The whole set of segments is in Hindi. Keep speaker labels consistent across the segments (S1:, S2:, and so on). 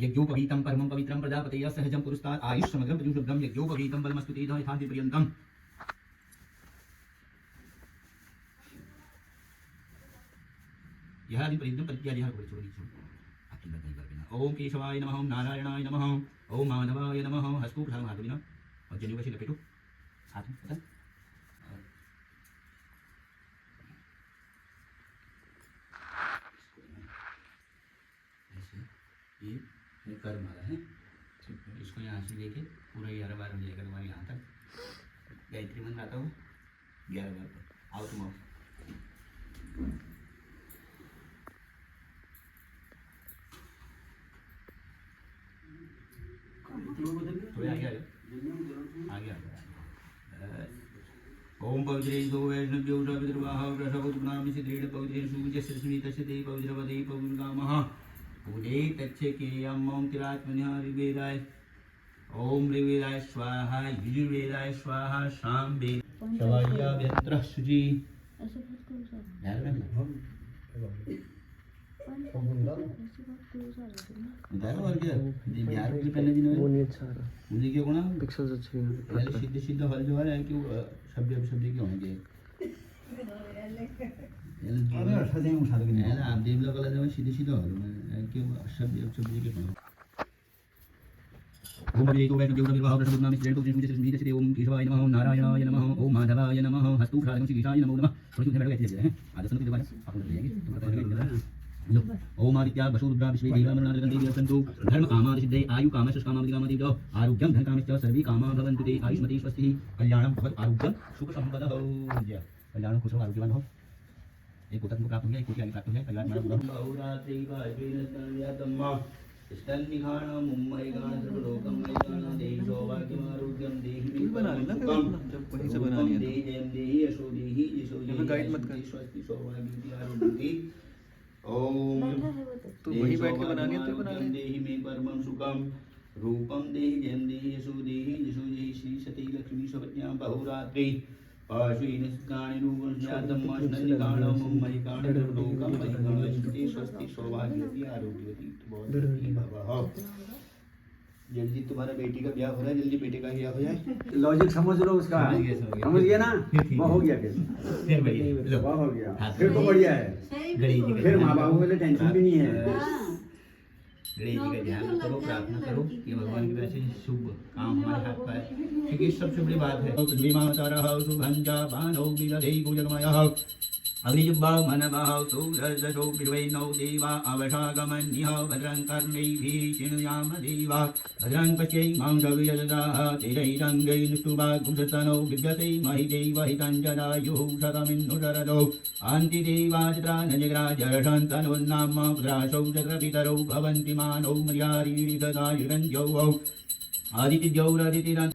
S1: यज्ञोपवीतं परमं पवित्रं प्रजापतयः सहजं पुरस्तात् आयुष्मग्रं प्रजुषुभ्रं यज्ञोपवीतं बलमस्तु तेजः यथान्तिपर्यन्तम् यह दिन पर्यन्तं परित्याज्यः कुलचोरीचो अखिल दैवविना ओम केशवाय नमः ओम नारायणाय नमः ओम माधवाय नमः हस्तु प्रधान माधविना और जनेऊ से लपेटो हाथ में पता ये कर माला है इसको यहाँ से लेके पूरा 11 बार हो जाएगा तुम्हारे यहाँ तक गायत्री मंत्र आता हो 11 बार पर आओ तुम आओ थोड़े आगे आ जाओ आगे आ जाओ ओम पवित्रे दो वैष्णव ज्योषा विद्रवाह वृषभुनाम सिद्रेण पवित्रे सूर्यस्य स्मितस्य ते पवित्रपदे पवित्रकामः पूजे तच्छे के ओम तिरात्मन्यः ऋग्वेदाय ओम ऋग्वेदाय स्वाहा यजुर्वेदाय स्वाहा शाम्बे शवाया व्यत्रः शुचि और क्या बिहार के पहले दिन वो नहीं अच्छा रहा मुझे क्या कोना पिक्सेल्स अच्छे हैं सीधे सीधा हल जो है कि शब्द के होंगे अरे अच्छा नहीं उठा दोगे नहीं ना आप देवला वाला जो सीधे सीधा हल में कि शब्द के होंगे ओम हरि तो वैष्णव देवता विवाह प्रसाद नाम श्रेष्ठ पूजन पूजन संगीत से ओम केशवाय नमः ओम नारायणाय नमः ओम माधवाय नमः हस्तु प्राणं श्रीशाय नमो नमः थोड़ी देर बैठ गए हैं आदर्शन की दीवार आप लोग जाएंगे लो ओम आदित्य वसु रुद्रा विश्वे देवा मृणाल देवी सन्तु धर्म कामादि सिद्धे आयु कामश्च कामादि कामादि दो आरोग्यं धन कामश्च सर्वे कामा भवन्तु ते आयुष्मती स्वस्ति कल्याणं भवतु आरोग्यं सुख संपदा हो जय कल्याण कुशल आरोग्यवान हो एक उतम प्राप्त हो गया एक कोटि आगे प्राप्त हो गया कल्याण मारा बहुरात्रि का वेदस्तन्यतम्मा स्तन्निघाण मुम्मय गान सर्वलोकं वैगान देशो वाक्यमारोग्यं देहि
S2: बना लेना जब वहीं से बना लिया
S1: देहि जयं देहि यशो देहि यशो देहि
S2: गाइड मत कर
S1: स्वस्ति सौभाग्य आरोग्य ओम
S2: तो वहीं बैठ के बना लिया तो बना ले
S1: देहि मे परमं सुखं रूपं देहि जयं देहि यशो देहि श्री सती लक्ष्मी सपत्न्यां बहुरात्रि पाशुनिष्काणि रूपं मष्णनिकाणं मुम्मयि काणं लोकं मयि स्वस्ति सौभाग्यवती आरोग्यवती भवः जल्दी तुम्हारा बेटी का ब्याह हो रहा है जल्दी बेटे का ब्याह हो जाए
S3: लॉजिक समझ लो उसका समझ गया ना वो हो गया
S1: फिर बढ़िया
S3: वो हो गया फिर तो बढ़िया है फिर माँ बाप को टेंशन भी नहीं है
S1: गणेश जी का ध्यान करो प्रार्थना करो कि भगवान की तरफ से शुभ काम हमारे हाथ पाए क्योंकि ये सबसे बड़ी बात है शुभंजा बानो विदधे पूजकमयः अग्निजुब्बाव मनवाव सूरजसो विद्वैनौ देवा अवशागमन्यः भद्रं कर्णैभिः शृणुयाम देवा भद्रं पश्यै मांसवियददाः तेजैरङ्गैस्तुवागुंसस्तनौ बिभ्यते महिदैवहितञ्जदायुः शतमिन्नुशरदौ अन्तिदेवाचित्रानजग्राजरशन्तनुन्नाम पुत्रासौ चक्रपितरौ भवन्ति मानौ मर्यारीरितदायुरञ्जौ आदित्यौरादितिरन्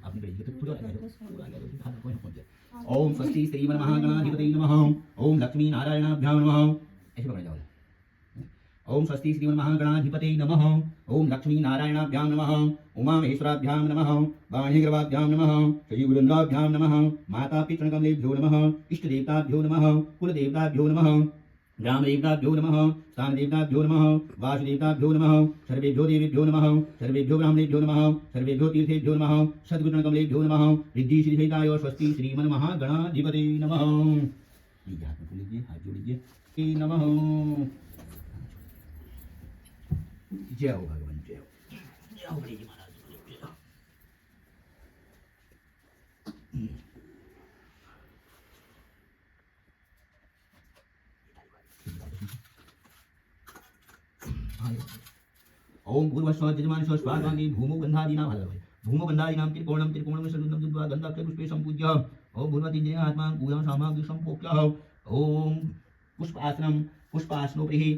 S1: ओम स्वस्ति श्रीमन महागणाधिपतये नमः ओम लक्ष्मी नारायणाभ्यां नमः ऐसे पकड़ जाओ ओम स्वस्ति श्रीमन महागणाधिपतये नमः ओम लक्ष्मी नारायणाभ्यां नमः उमा महेश्वराभ्यां नमः वाणीग्रवाभ्यां नमः श्रीगुरुन्द्राभ्यां नमः माता पितृकमलेभ्यो नमः इष्टदेवताभ्यो नमः कुलदेवताभ्यो नमः ग्रामदेवताभ्यो नमः स्थानदेवताभ्यो नमः वासुदेवताभ्यो नमः सर्वेभ्यो देवेभ्यो नमः सर्वेभ्यो ब्राह्मणेभ्यो नमः सर्वेभ्यो तीर्थेभ्यो नमः सद्गुणकमलेभ्यो नमः रिद्धि श्रीधेताय स्वस्ति श्रीमन्महागणाधिपतये नमः हाथ में लीजिए हाथ जोड़ लीजिए नमः जय हो भगवान जय हो गणेश जी महाराज ओम भूर्भुवस्व जजमानस्व स्वागांगे भूमो गंधादीनां भूमो गंधादीनां त्रिकोणं त्रिकोणं शरुद्धं दुद्वा गंधाक्षर पुष्पे संपूज्य ओम भूर्भुवतीन्द्रिय आत्मा पूजां सामग्री संपोक्ष्य ओम पुष्पासनोपरिः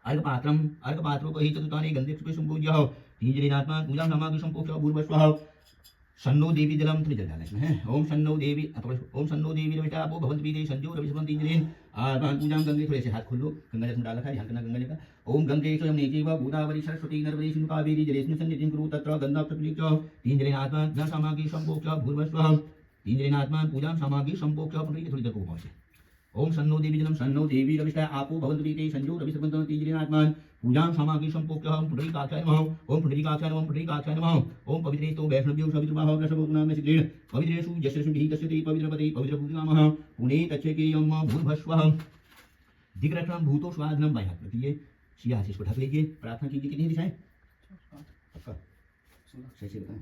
S1: अर्घपात्रोपरिः चतुर्तानि गन्धे पुष्पे संपूज्य तीन्द्रियात्मा पूजां सामग्री संपोक्ष्य भूर्भुवस्व शन्नो देवी जलम थोड़ी जल डालना इसमें है ओम शन्नो देवी रविष्टापो भवन्ति पीते संजो रविशमन्ति जलेन आत्मान पूजां गंगे थोड़े से हाथ खोल लो गंगा जल डाल रखा है ध्यान करना गंगा जल का ओम गंगे स्वयं नेचैव गोदावरी सरस्वती नर्मदे सिन्धु कावेरी जलेस्मिन् सन्निधिं कुरु तत्र गन्धाक्षरयुक्तो तीन जलेन आत्मा पूजां सामग्री संपोक्ष्य भूर्भुवस्व तीन जलेन आत्मा पूजां सामग्री संपोक्ष्य पकड़िए थोड़ी देर को ओम शन्नो देवी जलम शन्नो देवी रविष्टा आपो भवन्तु पीते संजो रविशमन्ति तीन जलेन आत्मान पूजां सामग्री संपोक्य ओम पुंडरीकाक्षाय नमः ओम पुंडरीकाक्षाय नमः ओम पुंडरीकाक्षाय नमः ओम पवित्रेतो वैष्णव्यो सवितुर्वाहो रसगोनाम सिद्धेन पवित्रेषु यशस्विभिः कस्यते पवित्रपते पवित्रभूतिनामः पुणे तच्छेकेयं भूर्भस्वः दिग्रक्षणं भूतो स्वाधनं बाह्य हाथ रखिए सिया आशीष को ढक लीजिए प्रार्थना कीजिए कितनी दिशाएं पक्का कैसे बताएं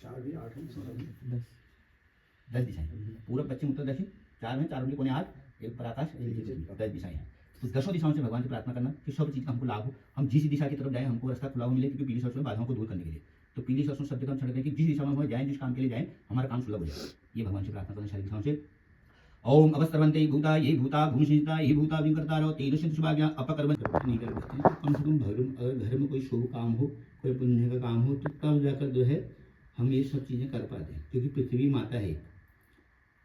S3: 4 भी 8
S1: 10 दिशाएं पूरब पश्चिम उत्तर दक्षिण 4 में 4 उंगली कोने हाथ एक पराकाश 10 दिशाएं हैं तो 10 दिशाओं से भगवान से प्रार्थना करना कि सब चीज़ का हमको लाभ हो हम जिस दिशा की तरफ जाएं हमको रास्ता खुला हो मिले क्योंकि पीली सरसों बाधाओं को दूर करने के लिए तो पीली सरसों शब्द का हम छिड़कते हैं कि जिस दिशा में हम जाएं जिस काम के लिए जाएं हमारा काम सुलभ हो जाए ये भगवान से प्रार्थना करना सारी दिशाओं से ओम अवस्तरवंते भूता ये भूता भूषिता ये भूता विकर्तारो तेन शुभाज्ञा अपकर्म नहीं कर सकते तो कम से कम अगर घर में कोई शुभ काम हो कोई पुण्य का काम हो तो तब जाकर जो है हम ये सब चीज़ें कर पाते हैं क्योंकि पृथ्वी माता है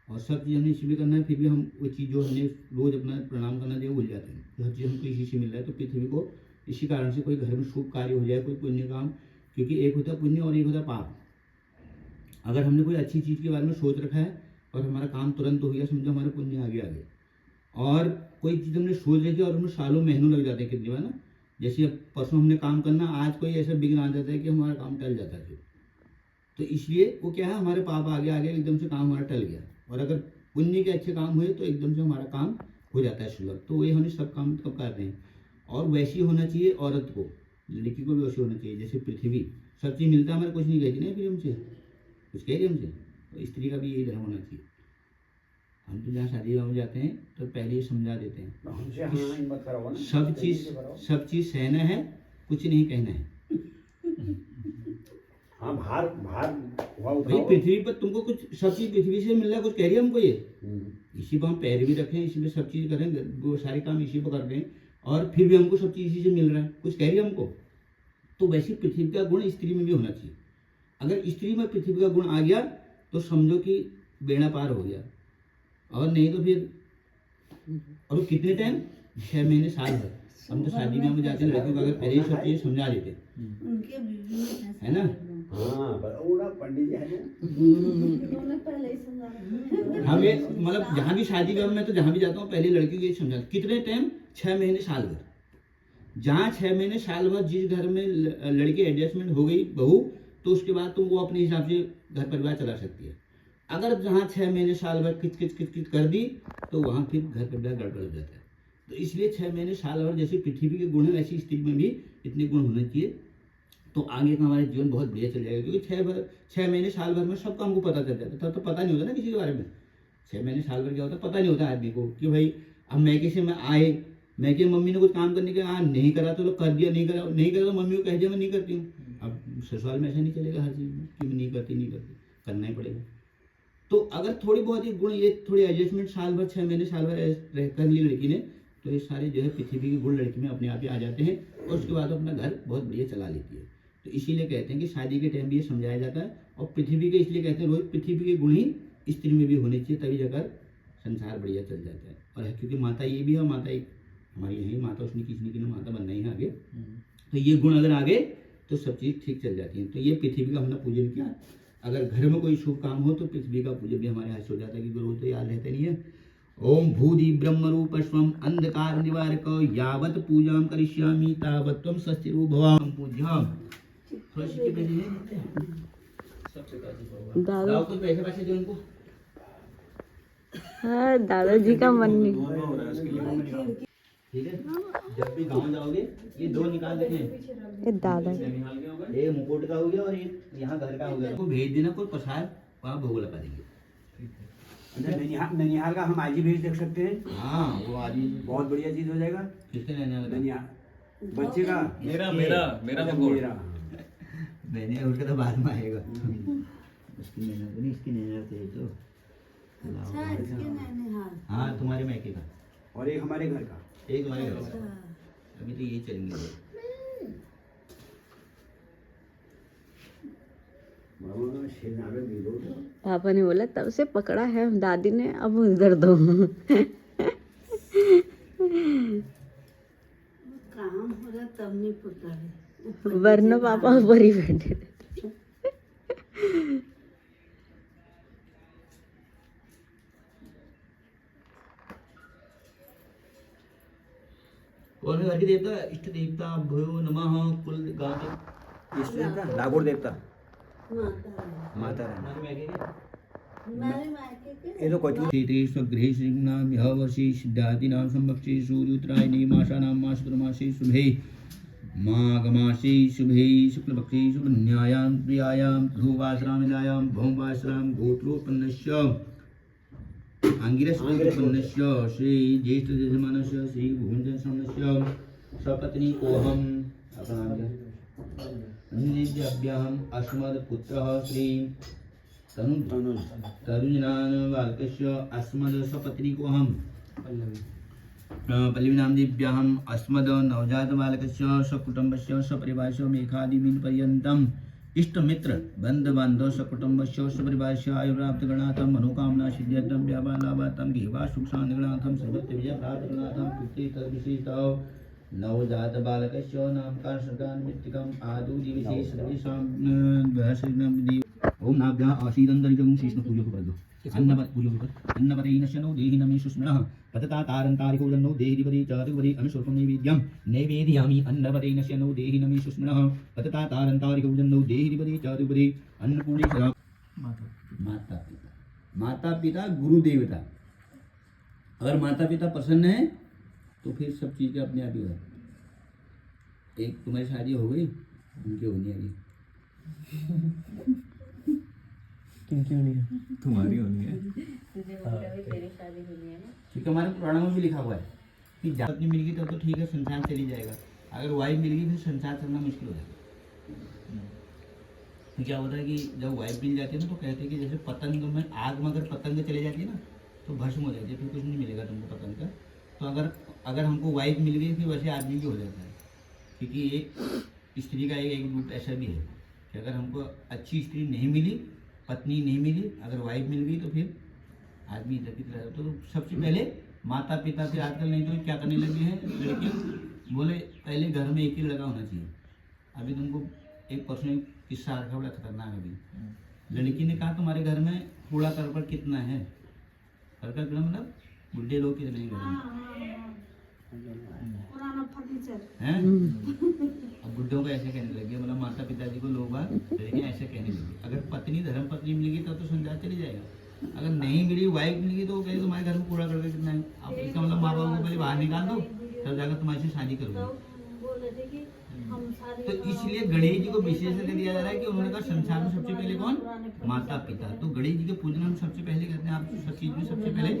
S1: और सब चीज़ हमने इसी में करना है फिर भी हम वो चीज़ जो हमने रोज़ अपना प्रणाम करना चाहिए भूल जाते हैं तो हर चीज़ हमको इसी से मिल रहा है तो पृथ्वी को इसी कारण से कोई घर में शुभ कार्य हो जाए कोई पुण्य काम क्योंकि एक होता है पुण्य और एक होता है पाप अगर हमने कोई अच्छी चीज़ के बारे में सोच रखा है और हमारा काम तुरंत हो गया समझो हमारे पुण्य आगे आ गए और कोई चीज़ हमने सोच रखी और उसमें सालों महीनों लग जाते हैं कितनी बार ना जैसे अब परसों हमने काम करना आज कोई ऐसा विघ्न आ जाता है कि हमारा काम टल जाता है तो इसलिए वो क्या है हमारे पाप आगे आगे एकदम से काम हमारा टल गया और अगर पुण्य के अच्छे काम हुए तो एकदम से हमारा काम हो जाता है सुलभ तो वही हमने सब काम कब कर रहे हैं और वैसी होना चाहिए औरत को लड़की को भी वैसी होना चाहिए जैसे पृथ्वी सब चीज़ मिलता है हमारे कुछ नहीं कहती नहीं फिर हमसे कुछ कह रही हमसे तो स्त्री का भी यही धर्म होना चाहिए हम तो जहाँ शादी में जाते हैं तो पहले ही समझा देते हैं
S3: हमसे हाँ हिम्मत कराओ ना
S1: सब चीज़ सहना है कुछ नहीं कहना है
S3: हाँ भार भार हुआ
S1: भाई
S3: उठाओ
S1: पृथ्वी पर तुमको कुछ सब चीज़ पृथ्वी से मिल रहा है कुछ कह रही है हमको ये इसी पर हम पैर भी रखें इसी में सब चीज़ करें वो सारे काम इसी पर कर रहे हैं और फिर भी हमको सब चीज़ इसी से मिल रहा है कुछ कह रही है हमको तो वैसे पृथ्वी का गुण स्त्री में भी होना चाहिए अगर स्त्री में पृथ्वी का गुण आ गया तो समझो कि बेड़ा पार हो गया और नहीं तो फिर और वो कितने टाइम 6 महीने साल भर हम तो शादी में हम जाते हैं लड़कियों को अगर पहले ही सब चीज़ समझा देते है ना
S3: हाँ पूरा पंडित जी है
S1: हमें मतलब जहाँ भी शादी में मैं तो जहाँ भी जाता हूँ पहले लड़की को ये समझा कितने टाइम 6 महीने साल भर जहाँ 6 महीने साल भर जिस घर में लड़की एडजस्टमेंट हो गई बहू तो उसके बाद तुम वो अपने हिसाब से घर परिवार चला सकती है अगर जहाँ 6 महीने साल भर किच किच किच किच कर दी तो वहाँ फिर घर परिवार गड़बड़ हो जाता है तो इसलिए 6 महीने साल भर जैसे पृथ्वी के गुण है वैसी स्त्री में भी इतने गुण होने चाहिए तो आगे का हमारा जीवन बहुत बढ़िया चल जाएगा क्योंकि 6 महीने साल भर में सबका हमको पता चल जाता है तब तो पता नहीं होता ना किसी के बारे में 6 महीने साल भर क्या होता है पता नहीं होता आदमी को कि भाई अब मैके से मैं आए मैके मम्मी ने कुछ काम करने के नहीं करा तो लोग कर दिया नहीं करा तो मम्मी को कह दिया मैं नहीं करती हूँ अब ससुराल में ऐसा नहीं चलेगा हर चीज़ में कि मैं नहीं करती करना ही पड़ेगा तो अगर थोड़ी बहुत ही गुण ये थोड़ी एडजस्टमेंट साल भर 6 महीने साल भर कर ली लड़की ने तो ये सारे जो है पृथ्वी के गुण लड़की में अपने आप ही आ जाते हैं और उसके बाद अपना घर बहुत बढ़िया चला लेती है तो इसीलिए कहते हैं कि शादी के टाइम भी ये समझाया जाता है और पृथ्वी के इसलिए कहते हैं रोज पृथ्वी के गुण ही स्त्री में भी होने चाहिए तभी जाकर संसार बढ़िया चल जाता है और क्योंकि माता ये भी है माता एक हमारी यही माता उसने किसी की माता बनना ही है आगे तो ये गुण अगर आगे तो सब चीज़ ठीक चल जाती है तो ये पृथ्वी का हमने पूजन किया अगर घर में कोई शुभ काम हो तो पृथ्वी का पूजन भी हमारे हाथ से हो जाता है कि गुरु तो याद रहता नहीं है ओम भूदि ब्रह्म रूप स्वम अंधकार निवारक यावत पूजा करिष्यामि तावत त्वं सस्तिरो भवाम पूज्यम
S4: दादा
S1: तो पैसे पैसे दो इनको
S4: हाँ दादाजी का मन नहीं
S1: ठीक है जब भी गांव जाओगे ये 2 निकाल देते हैं
S4: ये दादा
S1: एक मुकुट का हो गया और एक यहाँ घर का हो गया को भेज देना कोई प्रसाद वहाँ भोग लगा देंगे
S3: ननिहाल का हम आज ही भेज देख सकते हैं
S1: हाँ वो आज ही
S3: बहुत बढ़िया चीज हो जाएगा
S1: किसके लेने वाला
S3: ननिहाल बच्चे का
S2: मेरा मेरा मेरा
S3: अच्छा,
S2: भगोड़।
S3: मेरा
S1: मैंने उसका तो बाद में आएगा उसकी लेना तो नहीं इसकी लेना चाहिए तो हाँ तुम्हारे मैके का
S3: और एक हमारे घर का
S1: एक तुम्हारे घर का अभी तो यही चलेंगे
S4: पापा ने बोला तब से पकड़ा है दादी ने अब उधर दो
S5: काम हो रहा तब नहीं पकड़े
S4: वरना पापा ऊपर ही बैठे थे
S1: और में अर्घ्य देवता इष्ट देवता भयो नमः कुल गांव के
S3: इष्ट देवता लागोड़ देवता
S5: माता रानी।
S3: माता रानी
S1: हमारे में आगे क्या?
S5: हमारे मायके के
S3: ये तो कोई
S1: क्षेत्रे स्वगृहे श्रीनाम यह वर्षे सिद्धादिनां संवत्सरे सूर्योत्तरायणे मासानां मासचतुर्मासे शुभे माघमासे शुभे शुक्लपक्षे शुभन्यायां प्रियायां ध्रुवाश्रामिलायां भौमवाश्रां गोत्रोत्पन्नस्य आंगिरस्योत्पन्नस्य श्री ज्येष्ठ यजमानस्य श्री भुवनजनसमनस्य सपत्नी कोहम अपना निदेभ्याम् अस्मत्पुत्रः श्री तरुजनान् बालकस्य अस्मद् सपत्नी कोहम पल्लवीनामदेभ्याम् अस्मद् नवजातबालकस्य सकुटुम्बस्य सपरिवारस्य मेघादिमीन् पर्यन्तम् इष्टमित्र बन्धुबान्धव सकुटुम्बस्य सपरिवारस्य आयुराप्तगणार्थं मनोकामना सिद्ध्यर्थं व्यापारलाभार्थं घेवा सुखशान्तिगणार्थं सर्वत्र विजयप्राप्तिगणार्थं कृत्यैतद्विशेषतः नवजातबालकस्य नामकरणसर्गान्मित्तिकम् आदौ दिवसे सर्वेषां ओम नाभ्या आशीदन्तरिजं शेषणपूजो प्रदो अन्नपत पूजो कर अन्नपतेन शनो देहि नमे सुस्मरः पतता तारन्तारिको जन्नो देहि दिपदि चातिपदि अनुस्वर्पं नैवेद्यं नैवेदयामि अन्नपतेन शनो देहि नमे सुस्मरः पतता तारन्तारिको जन्नो देहि दिपदि चातिपदि अन्नपूर्णे सदा माता पिता माता पिता गुरु देवता अगर माता पिता प्रसन्न है तो फिर सब चीज़ें अपने आप ही हो एक तुम्हारी शादी हो गई उनकी होनी है
S2: तुम्हारी होनी है।
S1: क्योंकि हमारे पुराणों में भी लिखा हुआ है कि जब पत्नी मिल गई तब तो ठीक है संसार चली जाएगा, अगर वाइफ मिल गई फिर संसार चलना मुश्किल हो जाएगा। तो क्या होता है कि जब वाइफ मिल जाती है ना तो कहते हैं कि जैसे पतंग में आग में अगर पतंग चले जाती है ना तो भस्म हो जाती है, फिर कुछ नहीं मिलेगा तुमको पतंग का। तो अगर हमको वाइफ मिल गई फिर वैसे आदमी भी हो जाता है, क्योंकि एक स्त्री का एक रूप ऐसा भी है कि अगर हमको अच्छी स्त्री नहीं मिली, पत्नी नहीं मिली, अगर वाइफ मिल गई तो फिर आदमी इधर की तरह। तो सबसे पहले माता पिता से आजकल नहीं तो क्या करने लगे हैं लड़के बोले पहले घर में एक ही लड़का होना चाहिए। अभी तुमको एक पर्सनल किस्सा रखा बड़ा खतरनाक है। अभी लड़की ने कहा तुम्हारे घर में कूड़ा करकट कितना है, करकट मतलब बुढ़े लोग कितने हैं घर में
S5: पुराना फर्नीचर
S1: हैं। अब बुढ़ों को ऐसे कहने लगे, मतलब माता पिताजी को लोग लड़के ऐसे कहने लगे। अगर पत्नी धर्म पत्नी मिलेगी तब तो संसार चली जाएगा, अगर नहीं मिली वाइफ मिलेगी तो वो कहे तुम्हारे घर में कूड़ा करके कितना है। अब इसका मतलब माँ बाप को पहले बाहर निकाल दो तब जाकर तुम्हारे से शादी करोगे।
S5: बोल रहे थे कि हम सारे
S1: तो इसलिए गणेश जी को विशेष करके दिया जा रहा है कि उन्होंने कहा संसार में सबसे पहले कौन, माता पिता। तो गणेश जी के पूजन हम सबसे पहले करते हैं। आप सब चीज में सबसे पहले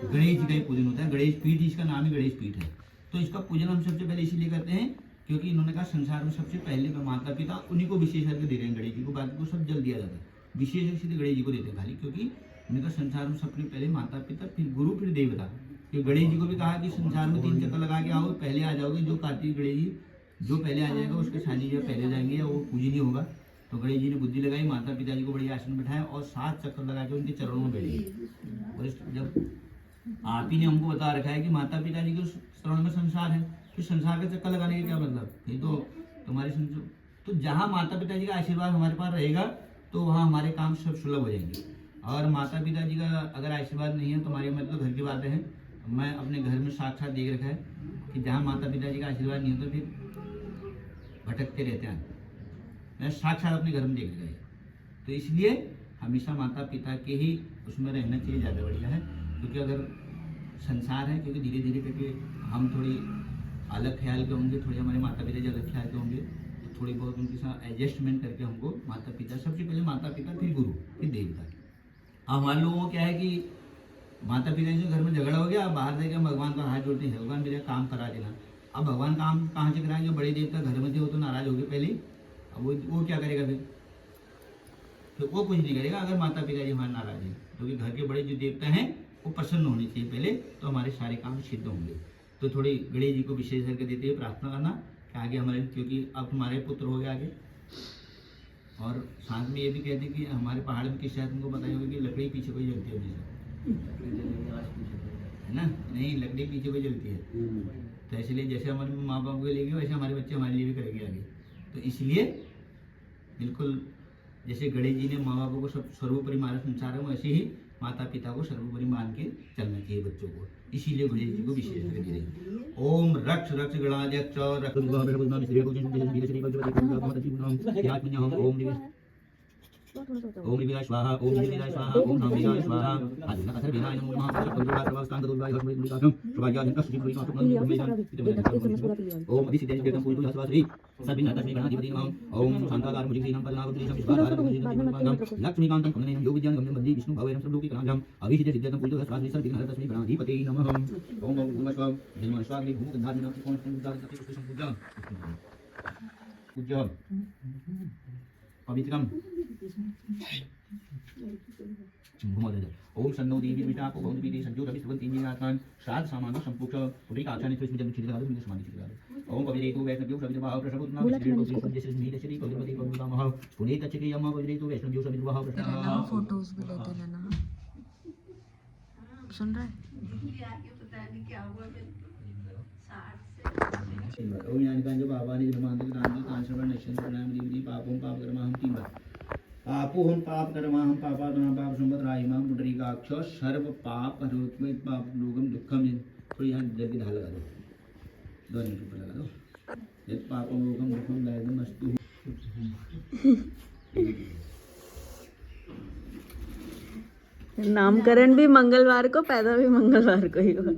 S1: गणेश जी का ही पूजन होता है। गणेश पीठ, इसका नाम ही गणेश पीठ है। तो इसका पूजन हम सबसे पहले इसीलिए करते हैं क्योंकि इन्होंने कहा संसार में सबसे पहले माता पिता, उन्हीं को विशेष करके दे रहे हैं गणेश जी को, बाकी को सब जल दिया जाता है। विशेष रूप से गणेश जी को देते हैं खाली, क्योंकि उन्होंने कहा संसार में सबसे पहले माता पिता, फिर गुरु, फिर देवता। कि गणेश जी को भी कहा कि संसार में 3 चक्कर लगा के आओ, पहले आ जाओगे। जो कार्तिक गणेश जी जो पहले आ जाएगा उसके शादी जब पहले जाएंगे या वो पूजनीय होगा। तो गणेश जी ने बुद्धि लगाई, माता पिताजी को बड़ी आसन बिठाया और 7 चक्कर लगा के उनके चरणों में बैठ गए। और जब आप ही ने हमको बता रखा है कि माता पिताजी के चरणों में संसार है, फिर संसार का चक्कर लगाने का क्या मतलब। ये तो तुम्हारे तो जहाँ माता पिताजी का आशीर्वाद हमारे पास रहेगा तो वहाँ हमारे काम सब सुलभ हो जाएंगे। और माता पिताजी का अगर आशीर्वाद नहीं है तो हमारे मतलब घर की बातें हैं। मैं अपने घर में साक्षात देख रखा है कि जहाँ माता पिताजी का आशीर्वाद नहीं होता फिर भटकते रहते हैं। मैं साक्षात अपने घर में देख रखा है। तो इसलिए हमेशा माता पिता के ही उसमें रहना चाहिए, ज़्यादा बढ़िया है। क्योंकि अगर संसार है, क्योंकि धीरे धीरे करके हम थोड़ी अलग ख्याल के होंगे, थोड़ी हमारे माता पिता जो अलग ख्याल के होंगे, तो थोड़ी बहुत उनके साथ एडजस्टमेंट करके हमको माता पिता, सबसे पहले माता पिता, फिर गुरु, फिर देवता। अब हमारे लोगों को क्या है कि माता पिता से घर में झगड़ा हो गया, बाहर जाकर भगवान का हाथ जोड़ते हैं, भगवान मेरा काम करा देना। अब भगवान काम कहाँ से कराएंगे, जो बड़े देवता घर में थे वो तो नाराज हो गए पहले। अब वो क्या करेगा फिर, तो वो कुछ नहीं करेगा अगर माता पिता जी हमारे नाराज हैं। क्योंकि घर के बड़े जो देवता हैं वो प्रसन्न होने चाहिए पहले, तो हमारे सारे काम सिद्ध होंगे। तो थोड़ी गणेश जी को विशेष करके देते हुए प्रार्थना करना कि आगे हमारे, क्योंकि अब हमारे पुत्र हो गए आगे। और साथ में ये भी कहते हैं कि हमारे पहाड़ में किस शायद तुमको बताई होगी कि लकड़ी पीछे कोई जलती है हमेशा, है ना। नहीं, लकड़ी पीछे कोई जलती है। तो इसलिए जैसे हमारे माँ बाप के लिए वैसे हमारे बच्चे हमारे लिए भी करेंगे आगे। तो इसलिए बिल्कुल जैसे गणेश जी ने माँ बापों को सब सर्वोपरि हमारा संसार है, वैसे ही माता पिता को सर्वोपरि मान के चलना चाहिए बच्चों को, इसीलिए गणेश जी को विशेष करके दे रहे हैं। ओम रक्ष रक्ष गणाध्यक्ष रक्ष ओम निविदा स्वाहा ओम निविदा स्वाहा ओम नमिदा स्वाहा आदिना कथर बिना नमो नमः पंचोड़ा सर्वस्तान दुर्गाय हस्मि दुर्गाकं शुभाया दिन कष्टि पुरी मातु ओम अभिसिद्धि देवतं पूजो हस्वाश्री सर्विना तस्मै गणाधिपति नमः ओम शांताकार मुजिग्रीनं पदनाभूति संविष्टाधारं मुजिग्रीनं लक्ष्मीकान्तं कमलेनं योगविद्यां गम्यं वन्दे विष्णु भवेरं सर्वलोकिकनाथं अभिसिद्धि देवतं पूजो हस्वाश्री सर्विना तस्मै गणाधिपति नमः ओम ओम स्वाहा जन्म स्वाहा भूतधारिणं त्रिकोणं पूजा पूजा पवित्रम ओम सन्नो देवी विटाको भवन पीते संजो रवि सुगंध तीन आत्मान साध सामानो संपुक्ष उठी का आचार्य इसमें जन्म छिड़का दो मुझे समाधि छिड़का दो ओम पवित्रेतु वैष्णव्यो सवितुर्वाह प्रसवुत्ना विष्णु पवित्र जैसे स्मित श्री पवित्रपति पवित्रमः पुनीत चक्री यम पवित्रेतु वैष्णव्यो सवितुर्वाह प्रसवुत्ना
S4: फोटोज भी लेते रहना। सुन रहा है?
S5: पता नहीं क्या हुआ मेरे को 60 से
S1: ओम यानी कांजो बाबानी धर्मांतक दानजो कांश्रवण नशन प्रणाम देवी पापों पाप कर्म हम तीन बार पापो हम पाप कर्मा हम पापा गुना पाप संपत राहिमा पुंडरीकाक्ष सर्व पाप हरोत्मय पाप लोगम दुखम तो यहाँ जल्दी ढाल लगा दो 2 मिनट ऊपर लगा दो यद पापम लोगम दुखम लायदम अस्तु
S4: नामकरण भी मंगलवार को, पैदा भी मंगलवार को ही हुआ है।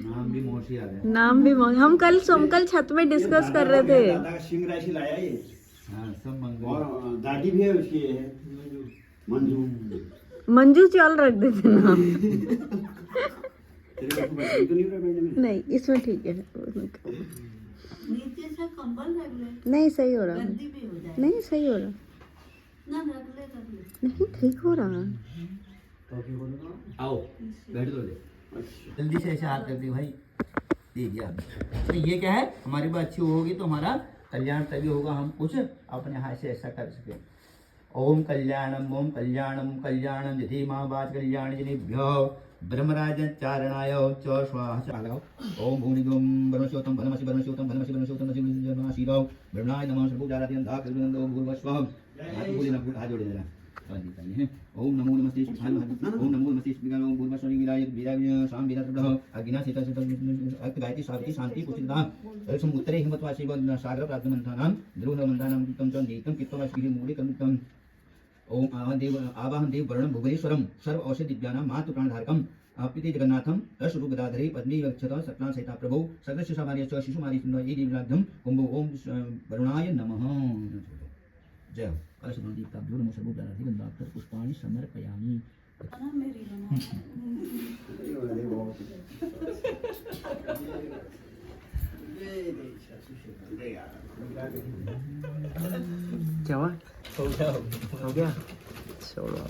S1: नाम भी मौसी आ गया।
S4: नाम भी हम कल छत में डिस्कस कर रहे थे।
S3: दादा का सिंह राशि लाया ये
S1: हाँ सब मंगल
S3: और दादी भी है उसकी है मंजू
S4: मंजू चाल रख देते नाम।
S3: तेरे को बच्चे तो नहीं रहा बेटे में
S4: नहीं इसमें ठीक है,
S5: नीचे से कंबल रख ले,
S4: नहीं सही हो रहा,
S5: गद्दी भी हो जाए
S4: नहीं सही हो रहा,
S5: ना, रख ले
S4: नहीं ठीक हो रहा।
S3: तो क्या बोलेगा
S1: आओ बैठ दो ले जल्दी से ऐसे हाथ कर दे भाई दे दिया। तो ये क्या है हमारी बात अच्छी होगी तो हमारा कल्याण तभी होगा, हम कुछ अपने हाथ से ऐसा कर सके। ओम कल्याणम कल्याणम यदि माँ बात कल्याण जनेभ्यो ब्रह्मराजन चारणाय च स्वाहा लगाओ। ओम भूनिगम ब्रह्मस्योतम भनमसि ब्रह्मस्योतम भनमसि ब्रह्मस्योतम नमः ब्रह्मणाय नमः सर्वोजाराध्यं धाकृतनंदो भूर्भस्वः हाथ बोले ना हाथ जोड़े जरा ओम नमो नमस्ते ओम नमो नमस्ते ओम भूर्भस्वरि विराय विराय शाम विरात्रः अग्निना सीता अक्त गायत्री सावित्री शांति पुष्टिदा समुत्तरे हिमत्वासी व सागर प्राप्तमन्थानां ध्रुवमन्थानां कृतं च नीतं कित्तमस्किरे मूले कर्मितं ओम आवाहन देव वर्णम भुवनेश्वरम सर्व औषधि दिव्यानां मातु प्राणधारकम पिते जगन्नाथम रसरूप गदाधरे पद्मी वक्षता सत्ना सहिता प्रभो सदस्य समार्य च शिशुमारी ये देवराध्यम कुंभो ओम वरुणाय नमः। जय हो कलश दीप्ताभ्यो नमो सर्वोपचारार्थी गंधाक्षर पुष्पाणि समर्पयामि।
S5: बना मेरी
S2: क्या हुआ? हो गया छोड़ो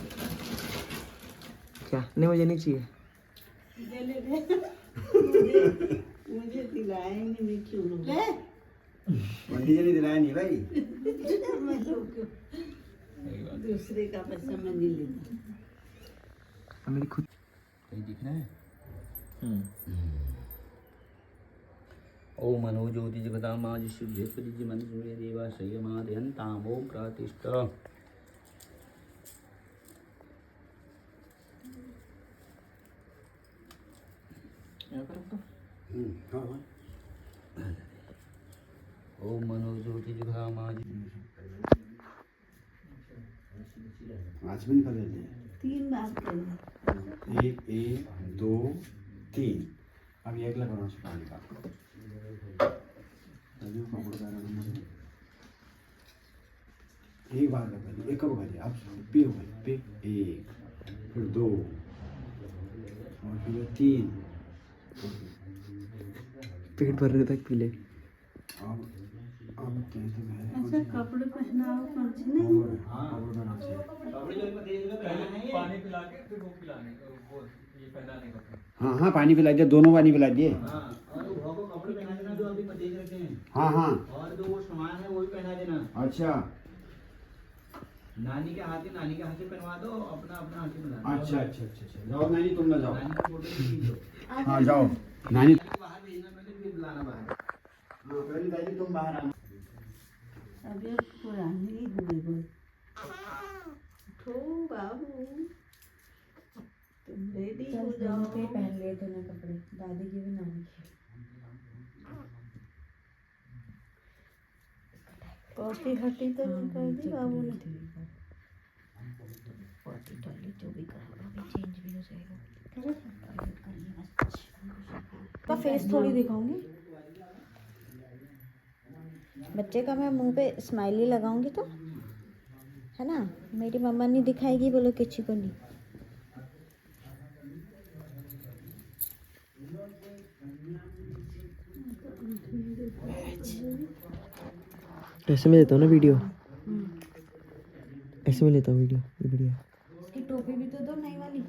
S2: क्या नहीं, मुझे नहीं चाहिए।
S5: मुझे दिलाएंगे नहीं, क्यों ले
S3: पंडित जी ने दिलाया नहीं भाई
S5: मैं लोग दूसरे का पैसा मैं नहीं लेता।
S2: मेरी खुद
S1: कहीं दिख रहा है ओम मनो ज्योति जगदा माँ जिशु बृहस्पति जी मन सूर्य देवा संयमा देहंताम ओम प्रातिष्ठ।
S3: हाँ
S1: ओम मनो ज्योति जगदा माँ
S3: आज भी निकल लेते हैं
S5: 3 बार करें
S3: 1 1 2 3 अब ये अगला करना पानी का तभी वो कपड़ा डालना नंबर एक बार का पहले एक कब करें अब पे हो गए पे 1 फिर 2 और फिर 3
S2: पेट भरने तक पी ले।
S3: अब कैसे
S5: अच्छा कपड़े पहनाओ कौन से नहीं
S6: पानी पिला के फिर वो पिलाने का वो ये पहनाने का।
S3: हाँ हाँ पानी पिला दिया, दोनों पानी पिला दिए।
S1: और वो को कपड़े पहना देना जो अभी देख रखे हैं।
S3: हाँ हाँ
S1: और जो वो सामान है वो भी पहना देना।
S3: अच्छा
S1: नानी के हाथ से पहनवा दो, अपना अपना हाथ से पहना दो।
S3: अच्छा जाओ नानी तुम ना जाओ।
S1: नानी की फोटो खींचो।
S3: हाँ जाओ नानी
S1: बाहर भेजना, पहले फिर बुलाना बाहर।
S3: हाँ पहले दादी तुम बाहर आना।
S5: अब ये पुरानी ही हुई वो उठो बाबू तुम रेडी
S4: चल
S5: हो
S4: दोनों
S5: जाओ।
S4: के पहन लिए दोनों कपड़े, दादी के भी नानी के।
S5: कॉफी हटी तो नहीं कर दी बाबू ने।
S4: पॉटी डाली जो भी करेगा अभी चेंज भी हो जाएगा। तो फेस थोड़ी दिखाऊंगी बच्चे का, मैं मुंह पे स्माइली लगाऊंगी तो है ना। मेरी मम्मा नहीं दिखाएगी बोलो किसी को नहीं।
S2: ऐसे में लेता हूँ ना वीडियो, ऐसे में लेता हूँ वीडियो, ये बढ़िया।
S4: इसकी टोपी भी तो दो नई वाली।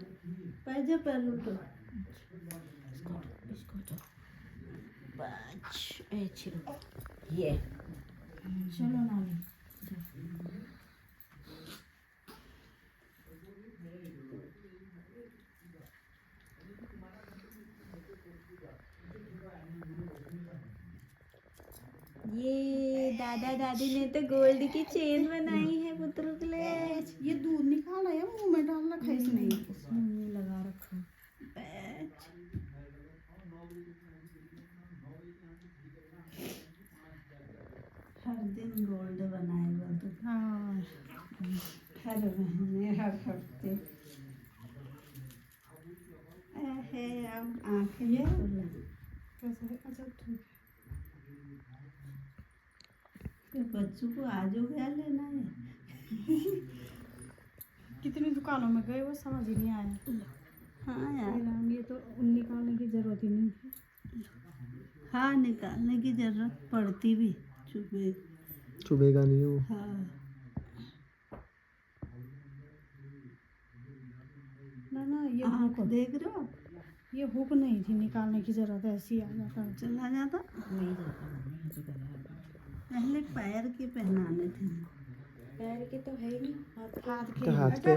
S5: पैजा पहन लो।
S4: इसको तो बच अच्छी ये चलो नानी। ये दादा दादी ने तो गोल्ड की चेन बनाई है पुत्र के लिए।
S5: ये दूध निकाला है मुंह में डाल रखा है इसमें।
S4: इसमें मुंह लगा रखा।
S5: बैच। हर दिन गोल्ड बनाएगा तो। हाँ हर महीने हर हफ्ते। है अब आंखें ये कैसे? अच्छा ठीक है। बच्चों को आज हो गया लेना है।
S7: कितनी दुकानों में गए वो समझ ही नहीं आया।
S5: हाँ यार,
S7: ये तो निकालने की जरूरत ही नहीं थी।
S5: हाँ निकालने की जरूरत पड़ती भी चुपे।
S2: चुभेगा नहीं वो।
S5: हाँ
S7: ना ये
S5: आँख
S7: हुक,
S5: देख रहे हो?
S7: ये हुक नहीं थी निकालने की जरूरत, ऐसी आ जाता है।
S5: चला जाता। पहले पैर के पहनाने थे।
S4: पैर के तो है ही नहीं,
S7: हाथ
S2: तो
S7: के
S2: हाथ पे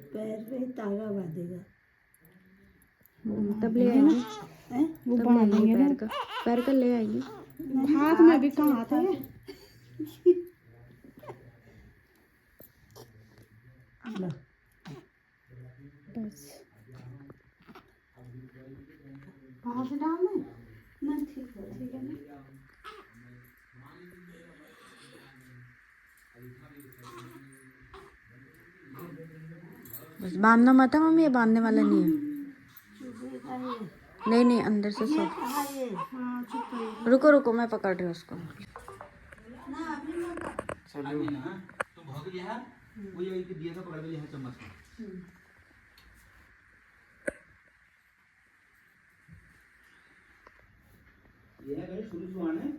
S5: पैर पे ही तागा बांधेगा।
S4: तब ले आएंगे।
S5: हैं?
S7: वो
S4: तब ले
S7: बांध
S4: आएंगे
S7: देंगे
S4: पैर का, पैर का ले आएंगे।
S7: ना, हाथ में भी कहाँ आते हैं।
S5: लो,
S7: बस हाथ डालना है।
S5: ना ठीक है ना।
S4: बस बांधना मत है मम्मी, ये बांधने वाला नहीं है।
S5: चुभेगा ये।
S4: नहीं नहीं अंदर से सब।
S5: कहाँ ये? हाँ चुप है।
S4: रुको रुको मैं पकड़ रही हूँ उसको।
S5: ना अभी मत।
S1: आगे ना तो भाग गया है वो ये एक दिया था पकड़ लिया है चम्मच में। ये है गए शुरू जुआन है।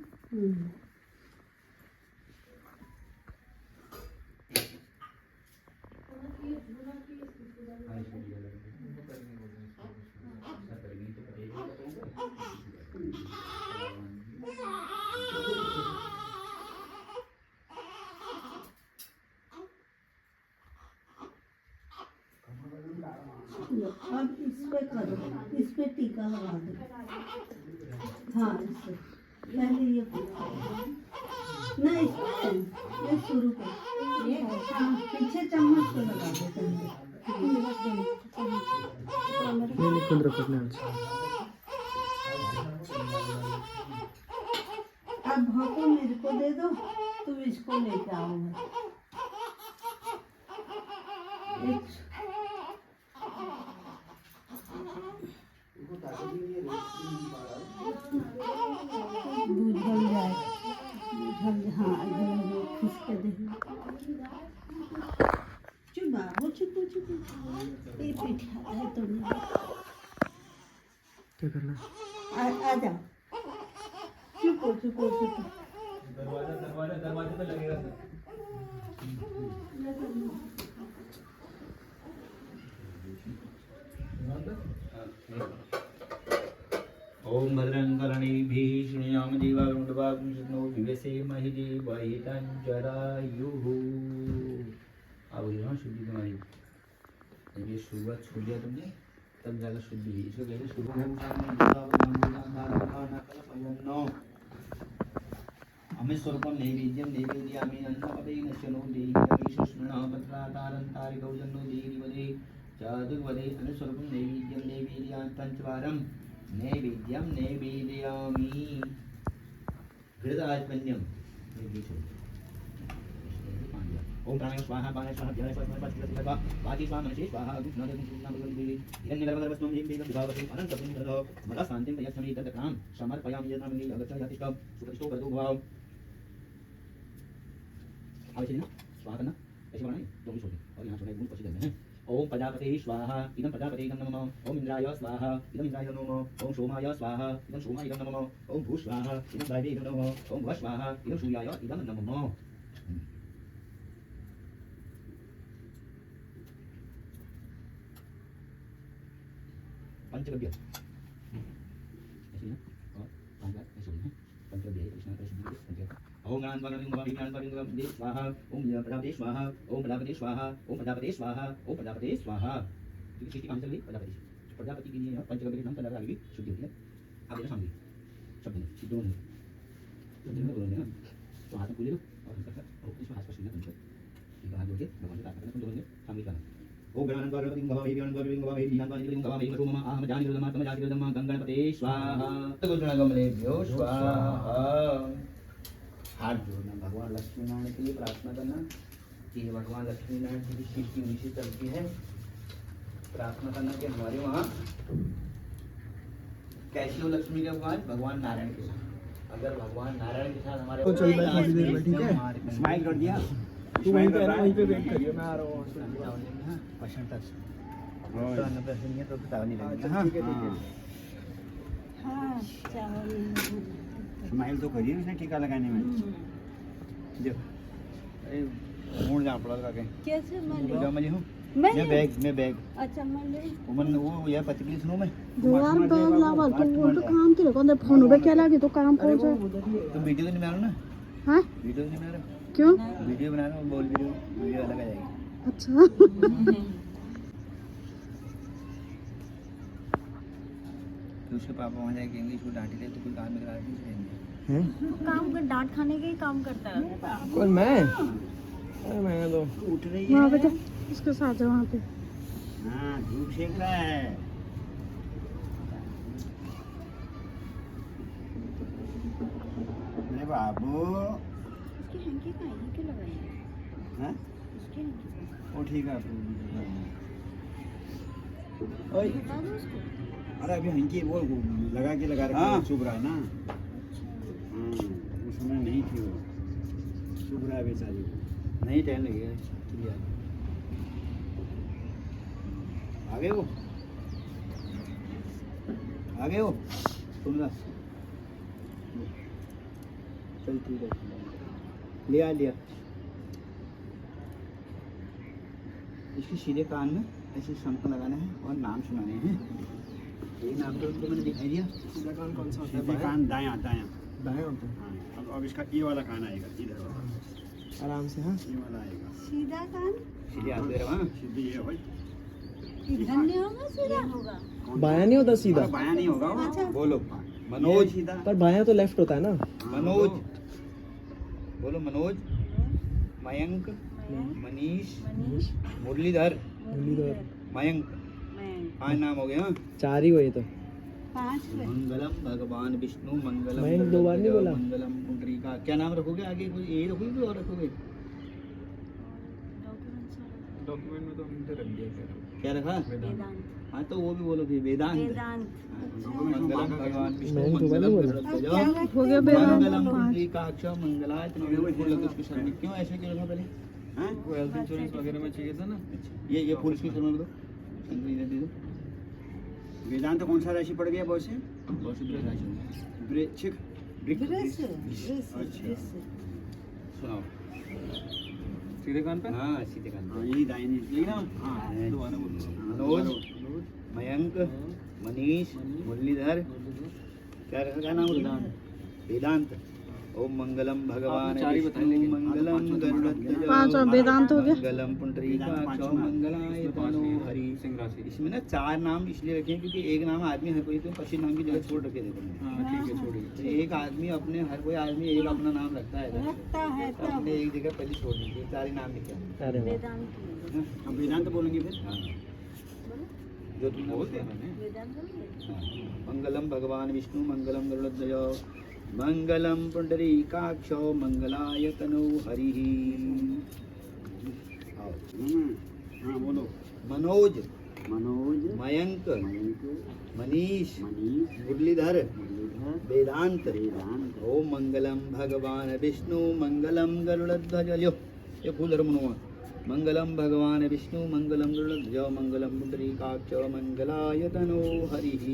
S5: लो, अब इस पे करो, इस पे टीका लगा दो। हाँ इस पे पहले ये ना इसमें ये शुरू कर ये। हाँ पीछे चम्मच पे लगा दो पहले।
S2: नहीं खुद रखो अपने हाथ से।
S5: अब भाको मेरे को दे दो, तुम इसको लेके आओगे। बुझल जाए, बुझल। हाँ इधर खिसके दे। चुप बाबू चुप चुप। ये पीठा है तो नहीं।
S2: क्या करना?
S5: आ जाओ। चुप चुप चुप।
S6: दरवाजे पे लगेगा सर।
S1: ओम भद्रं कर्णेभिः शृणुयाम देवा वृन्दवागुं शक्नो विवेशे महिजे वहितं जरायुः। अब यहाँ शुद्धि तुम्हारी ये शुरुआत छोड़ दिया तुमने तब ज़्यादा शुद्धि हुई। इसको कहते शुभ हमें स्वरूपम नैवेद्यम नैवेद्यामि अन्नपदे नश्यनो देहि रमेशो स्मृणः पत्रातारं तारिकौ जन्नो देहि वदे चतुर्वदे अनुस्वरूपं नैवेद्यं नैवेद्यात् पंचवारं नैवेद्यं नैवेदयामि घृतात्मन्यं ओम प्राणायाम स्वाहा पानाय स्वाहा ध्यानाय स्वाहा स्वाहा वाची स्वाहा मनसे स्वाहा गुणनादं नामगं देवी हिरण्यगर्भधर्मस्वं ह्रीं क्लीं विभावती अनन्तपुण्यं ददौ मदा शान्तिं प्रयच्छामि तदक्रां समर्पयामि यत्नामि अगच्छा यातिष्ठं सुखदिष्टो वरदो भव आवश्यक ना स्वाहा करना ऐसे बनाना दो छोटे और यहाँ छोटे गुण पछी देने हैं ओम प्रजापते स्वाहा इदं प्रजापते नमः ओम इंद्राय स्वाहा इदं इंद्राय नमः ओम सोमाय स्वाहा इदं सोमाय नमः ओम भू स्वाहा इदं वायवे नमः ओम भव स्वाहा इदं सूर्याय इदं नमः पंचगव्य ऐसे ना और पांच बार ऐसे हैं पंचगव्य कृष्ण कृष्ण पंचगव्य ओम ज्ञानवागणं स्वाहा ओम प्रजापते स्वाहा ओम प्रजापते स्वाहा ओम प्रजापते स्वाहा ओम प्रजापते स्वाहा ठीक है कहां चल गई प्रजापति प्रजापति के लिए पंचगव्य के नाम पर आगे शुद्धि होती है आगे सामने शब्द में सिद्धों में बोलने ना तो हाथ में पूरे लो और इसमें हाथ पर छूना पंचगव्य ठीक है हाथ जोड़ के भगवान से प्रार्थना करना तुम दोनों सामने करना ओम गणानंदवागणपति भवामि भवामि सोमम आहम जानि रुदमा तम जाति रुदमा गंगणपते स्वाहा गुणगमलेभ्यो स्वाहा हाथ जोड़ना भगवान लक्ष्मी नारायण के लिए प्रार्थना करना कि भगवान लक्ष्मी नारायण की शिव की ऋषि चलती है प्रार्थना करना कि हमारे वहाँ कैसी हो लक्ष्मी के भगवान भगवान नारायण के साथ अगर भगवान नारायण के साथ हमारे
S2: तो चल भाई आगे देख ठीक है
S3: स्माइल कर दिया
S2: तू वहीं पे रहना वहीं पे वेट करिए मैं आ रहा हूँ
S1: पसंद तक तो अन्न प्रसन्न है तो बताओ नहीं लगेगा हाँ
S2: ठीक है ठीक है
S5: हाँ चावल
S3: स्माइल तो करिए उसने टीका लगाने में
S1: देखो अरे मूड जहाँ पड़ा लगा के
S5: कैसे मले
S1: क्या मैं हूँ
S5: मैं
S1: मैं बैग
S5: अच्छा मले
S1: वो यह पतली सुनो मैं
S8: यार बैग लावा तो वो तो काम तेरे को अंदर फोन पे क्या लगी तो काम पहुंच जाए
S1: तुम वीडियो तो नहीं बना रहे ना
S8: हाँ
S1: वीडियो नहीं बना रहे
S8: क्यों
S1: वीडियो बना रहे हो बोल वीडियो अलग आ जाएगी
S8: अच्छा
S1: तो उसके पापा वहाँ जाके कहेंगे इसको डांटे थे तो कोई काम में करा नहीं
S2: हैं
S4: काम कर डांट खाने के ही काम करता है
S2: कौन मैं अरे मैं तो
S3: उठ रही
S8: वहाँ पे
S3: है
S8: तो इसके साथ है वहाँ पे
S3: हाँ धूप सेक रहा है मेरे बाबू
S4: इसकी हैंकी कहाँ है? ये क्यों लगाई है?
S3: हैं
S4: इसकी हैंकी
S3: वो ठीक है
S2: ओए
S4: बता दो उसको
S3: अरे अभी हंकी वो लगा के लगा रखा है चुभ रहा है ना उस समय नहीं थी वो चुभ रहा है बेचारी को
S1: नहीं टाइम लगेगा आगे वो तुम ना चल ठीक है लिया इसके सीधे कान में ऐसे शंख लगाना है और नाम सुनाने हैं ये नाम तो उनको मैंने दिखाई दिया
S2: सीधा कान कौन सा होता है
S3: सीधे कान दायां दायां
S2: दाएं होता है
S3: हाँ, अब इसका ये वाला कान आएगा इधर वाला
S2: आराम से हाँ
S3: ये वाला आएगा
S5: सीधा कान
S1: सीधे हाथ दे रहा हूँ
S3: सीधी ये भाई
S5: इधर नहीं होगा सीधा होगा
S2: बायां नहीं होता सीधा
S3: बायां नहीं होगा वो।
S5: अच्छा
S1: बोलो
S3: ये
S1: मनोज
S3: सीधा
S2: पर बायां तो लेफ्ट होता है ना
S1: मनोज बोलो मनोज मयंक मनीष मुरलीधर
S2: मुरलीधर
S1: मयंक
S5: मैं
S1: 5 नाम हो गए हाँ
S2: चार ही हुए तो
S5: 5 में
S1: मंगलम भगवान विष्णु मंगलम
S2: मयंक 2 बार नहीं बोला
S1: मंगलम पुंडरीका क्या नाम रखोगे आगे कोई यही रखोगे कोई और रखोगे डॉक्यूमेंट में तो हमने रख दिया क्या रखा
S5: वेदांत
S1: हाँ तो वो भी बोलो फिर वेदांत
S5: वेदांत
S1: मंगलम भगवान विष्णु
S2: मैंने तो
S1: मंगलम
S2: बोला।
S1: गरुड़ध्वज
S8: हो गया बेरा
S1: मंगलम पुंडरीकाक्ष मंगलाय तनोजय क्यों ऐसे क्यों रखा पहले
S3: हैं
S6: कोई हेल्थ इंश्योरेंस वगैरह में चाहिए था ना
S1: ये फुल स्क्रीन शर्मा दो दे दो
S3: वेदांत कौन सा राशि पड़ गया बहुत से
S1: बहुत शुद्ध राशि
S3: वृश्चिक
S5: वृष
S3: अच्छा
S1: सुनाओ
S6: सीधे कान पे
S1: हाँ सीधे कान
S3: हाँ यही दाहिने
S1: यही ना
S3: हाँ
S6: दोबारा बोलो
S1: मनोज मयंक मनीष मुरलीधर क्या रखा नाम वेदांत ओम मंगलम भगवान
S6: चार ही बताए
S1: विष्णु
S6: लेकिन।
S1: मंगलम गरुड़ध्वज
S8: पांच और वेदांत हो गया
S1: मंगलम पुंडरीकाक्ष मंगलाय तनो हरि
S6: सिंह राशि
S1: इसमें ना 4 नाम इसलिए रखे हैं क्योंकि एक नाम आदमी हर कोई तो 25 नाम की जगह छोड़ रखे देखो मैंने।
S6: हाँ ठीक है छोड़िए
S1: तो एक आदमी अपने हर कोई आदमी एक अपना नाम रखता है
S5: रखता है
S1: तो
S5: तब
S1: अपने एक जगह पहले छोड़ दीजिए 4 ही नाम लिखे हैं।
S2: अरे वाह
S4: वेदांत
S3: अब वेदांत बोलेंगे फिर
S1: हाँ जो तुमने बोल दिया मैंने। हाँ। मंगलम भगवान विष्णु मंगलम गरुड़ध्वज मंगलम पुंडरीकाक्ष मंगलाय तनो हरिः। आओ।
S3: हाँ बोलो।
S1: मनोज
S3: मनोज,
S1: मयंक
S3: मयंक,
S1: मनीष
S3: मनीष,
S1: मुरलीधर
S3: मुरलीधर,
S1: वेदांत
S3: वेदांत।
S1: ओम मंगलम भगवान विष्णु मंगलम गरुड़ध्वज। ल्यो ये फूल रमणुआ। मंगलम भगवान विष्णु मंगलम गरुड़ध्वज मंगलम पुंडरीकाक्ष मंगलाय तनो हरिः।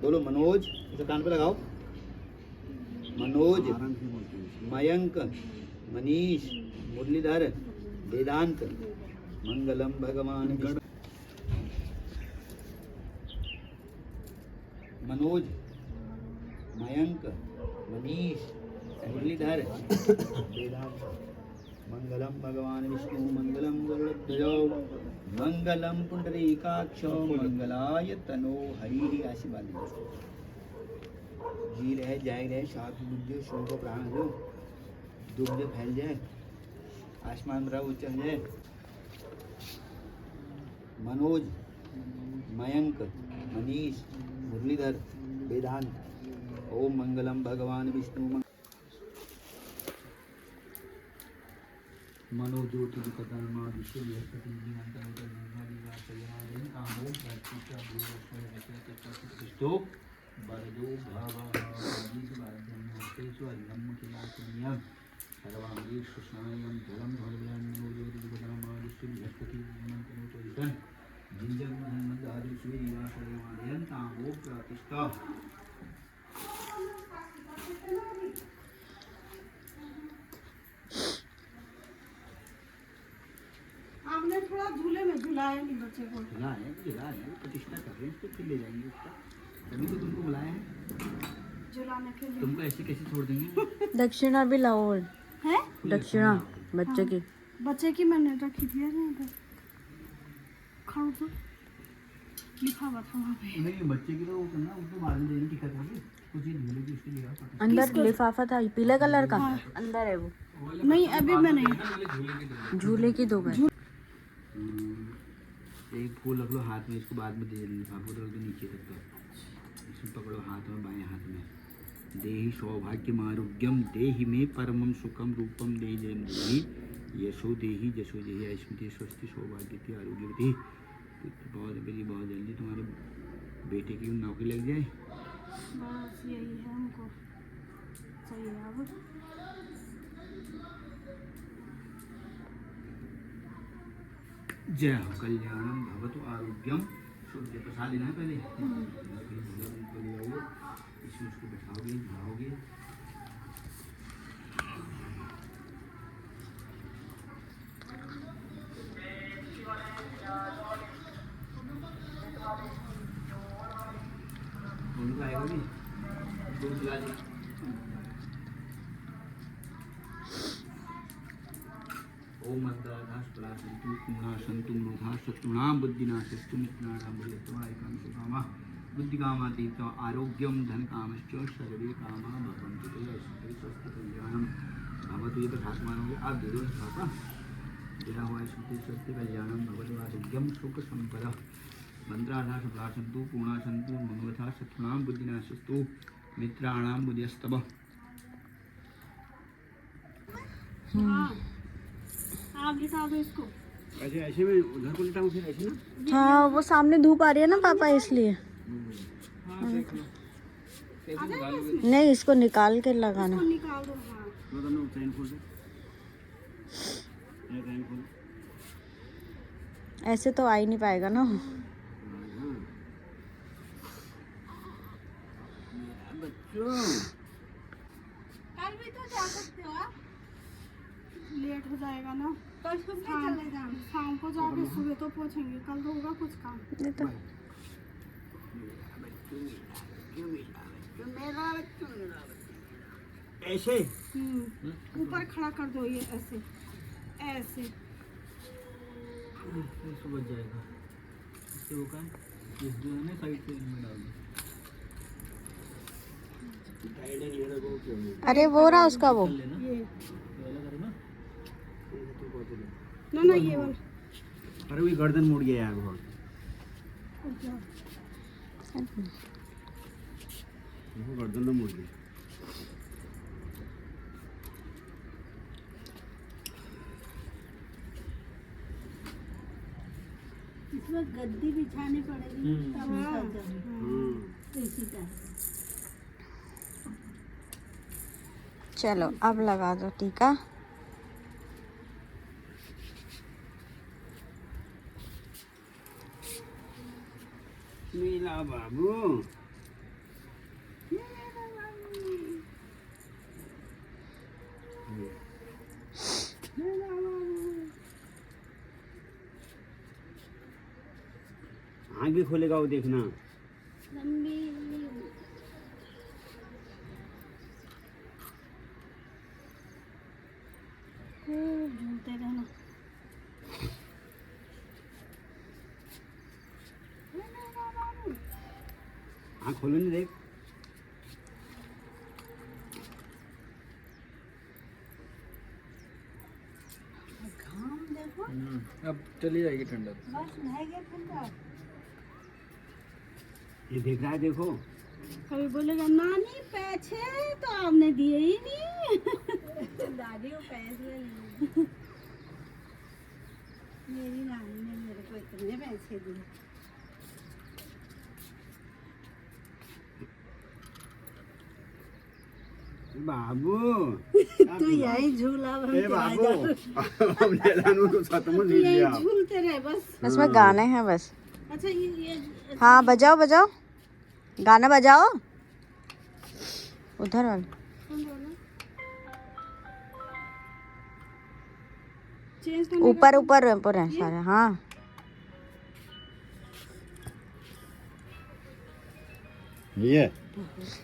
S1: बोलो मनोज, इसे कान पे लगाओ। मनोज
S3: आराम से बोलते हैं।
S1: मयंक मनीष मुरलीधर वेदांत मंगलम भगवान विष्णु। मनोज मयंक मनीष मुरलीधर वेदांत मंगलम भगवान विष्णु मंगलम गरुड़ध्वज मंगलम पुंडरीकाक्ष मंगलाय तनो हरि। आशीर्वाद जी रहे जाए रहे सात बुद्धि शुभ प्राण हो दुग्ध फैल जाए आसमान में रहो चल जाए। मनोज मयंक मनीष मुरलीधर वेदांत ओम मंगलम भगवान विष्णु मनोज्योति विकर्मा विष्णु बृहस्पति वरदो भावादीस्वान्नम सर्वांगी सुस्नायम जलम भगवान मनोज्योति विकर्मा विष्णु बृहस्पति जिंजन आदि सूर्यवासयमादयन्तामो प्रतिष्ठा।
S7: आपने थोड़ा झूले में झुलाया नहीं बच्चे को।
S1: झुला है प्रतिष्ठा कर रहे हैं इसको, फिर ले जाएंगे उसका। तभी तो तुमको बुलाया है,
S7: झुलाने के लिए
S1: तुमको ऐसे कैसे छोड़ देंगे।
S8: दक्षिणा भी लाओ।
S7: है
S8: दक्षिणा बच्चे की।
S7: बच्चे की मैंने रखी थी यहाँ पे। खाओ तो लिखा हुआ था वहाँ पे।
S1: नहीं बच्चे की तो वो करना, उसको बाद में देनी टिकट होगी कुछ चीज मिलेगी की उसके लिए।
S8: अंदर लिफाफा था पीले कलर का। अंदर है वो।
S7: नहीं अभी मैं नहीं।
S8: झूले की दो गए।
S1: एक फूल रख लो हाथ में, इसको बाद में दे देंगे। आपको रख दो नीचे तक, तो इसमें पकड़ो हाथ में, बाएं हाथ में। देहि सौभाग्यम आरोग्यम देहि में परमम सुखम रूपम देहि जयम देहि यशो देहि जशो देहि ऐश्वर्य स्वस्ति सौभाग्यवती आरोग्यवती। तो बहुत जल्दी तुम्हारे बेटे की नौकरी लग जाए।
S7: बस यही है हमको चाहिए अब।
S1: जय हो कल्याणम भवतु आरोग्यम। शुभ प्रसाद लेना है पहले। इसमें उसको बैठाओगे नहाओगे। उनको आएगा भी दूध पिला देना। ओम मंत्राधा स्पलासन्तु पूर्णासन्तु मूढ़ा शत्रुणां बुद्धिनाशस्तु मित्राणां बुद्धित्वायकां सुकामा बुद्धिकामा तीर्थम आरोग्यम धन कामश्च सर्वे कामा भवन्तु ते स्वस्ति कल्याणम भवतु। ये तो हाथ मारोगे आप दे दो पापा तेरा हुआ स्मृति स्वस्ति कल्याणम भवतु आरोग्यम सुख संपदा मंत्राधा स्पलासन्तु पूर्णासन्तु मूढ़ा शत्रुणां बुद्धिनाशस्तु मित्राणां बुद्धिस्तव।
S7: आप लिखा दो इसको।
S3: ऐसे ऐसे में उधर को लेटा हूँ फिर ऐसे ना।
S8: हाँ वो सामने धूप आ रही है ना पापा इसलिए। नहीं इसको निकाल के लगाना।
S7: निकाल दो। हाँ
S3: तो तुमने चैन खोल दो। ये चैन खोल।
S8: ऐसे तो आ ही नहीं पाएगा ना।
S3: बच्चों
S7: कल भी तो जा सकते हो आप। लेट हो जाएगा ना। कल सुबह चले जाना। शाम को जाके सुबह तो पहुंचेंगे। कल तो होगा कुछ काम।
S8: ये तो
S3: ऐसे
S7: ऊपर खड़ा कर दो ये ऐसे ऐसे।
S1: बच जाएगा इससे वो का ये जो है ना साइड से इनमें डाल दो।
S8: अरे वो रहा उसका वो।
S1: लेना
S7: ये
S1: वाला करो ना।
S7: ना ये वाला।
S3: अरे वही गर्दन मुड़ गया यार बहुत। देखो गर्दन तो मुड़ गई।
S5: इसमें गद्दी बिछानी पड़ेगी तब उसका जम इसी तरह।
S4: चलो अब लगा दो टीका।
S3: मीला बाबू आँख भी खोलेगा वो देखना।
S5: लंबी खूब झूलते रहना।
S3: आँख खोलो नहीं देख।
S5: घाम देखो
S6: अब चली जाएगी ठंडा।
S5: बस रह गया ठंडा।
S3: ये देख रहा है देखो।
S5: कभी बोलेगा नानी पैसे तो आपने दिए ही नहीं। दादी को पैसे लिए। मेरी नानी ने मेरे को इतने पैसे दिए।
S3: बाबू
S5: तू यही झूला
S3: ए बाबू हम लेलानु तो खत्म झूल लिया।
S5: यही झूलते रहे बस।
S4: इसमें गाने हैं बस।
S5: अच्छा ये
S4: हाँ बजाओ बजाओ, गाना बजाओ उधर वाला।
S5: चेंज करने
S4: ऊपर ऊपर ऊपर है सारे। हाँ
S3: ये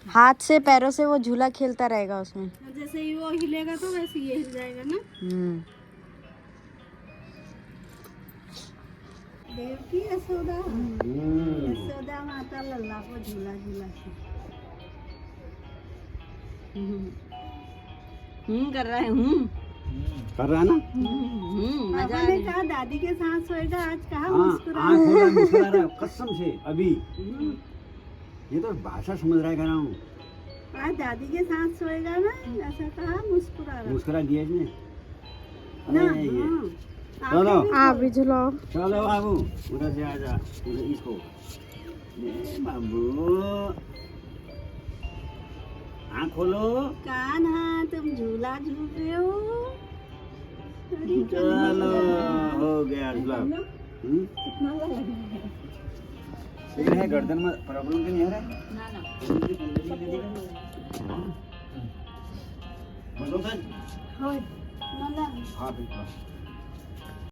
S4: हाथ से पैरों से वो झूला खेलता रहेगा उसमें।
S5: का जैसे ही वो हिलेगा तो वैसे ये हिल जाएगा ना। देवकी यशोदा यशोदा माता लल्ला को झूला झूला
S4: कर रहा है
S3: कर रहा है ना।
S5: पापा ने कहा दादी के साथ सोएगा, आज कहा
S3: हाँ
S5: मुस्कुरा।
S3: आँख खोला मुस्कुरा रहा है कसम से अभी। ये तो भाषा समझ रहा है कह रहा हूँ।
S5: आज दादी के साथ सोएगा ना, ऐसा कहा मुस्कुरा रहा
S3: मुस्कुरा दिया इसने।
S5: ना।
S3: अरे ये
S5: हाँ,
S3: चलो
S8: आप भी झुलाओ।
S3: चलो बाबू उधर से आजा इधर इसको। ए बाबू आँख खोलो।
S5: कान हाँ तुम झूला झूल रहे हो। अरे
S3: चलो हो गया झूला। ये है गर्दन में प्रॉब्लम तो नहीं है रे?
S5: होय, मला
S3: हाँ बिल्कुल।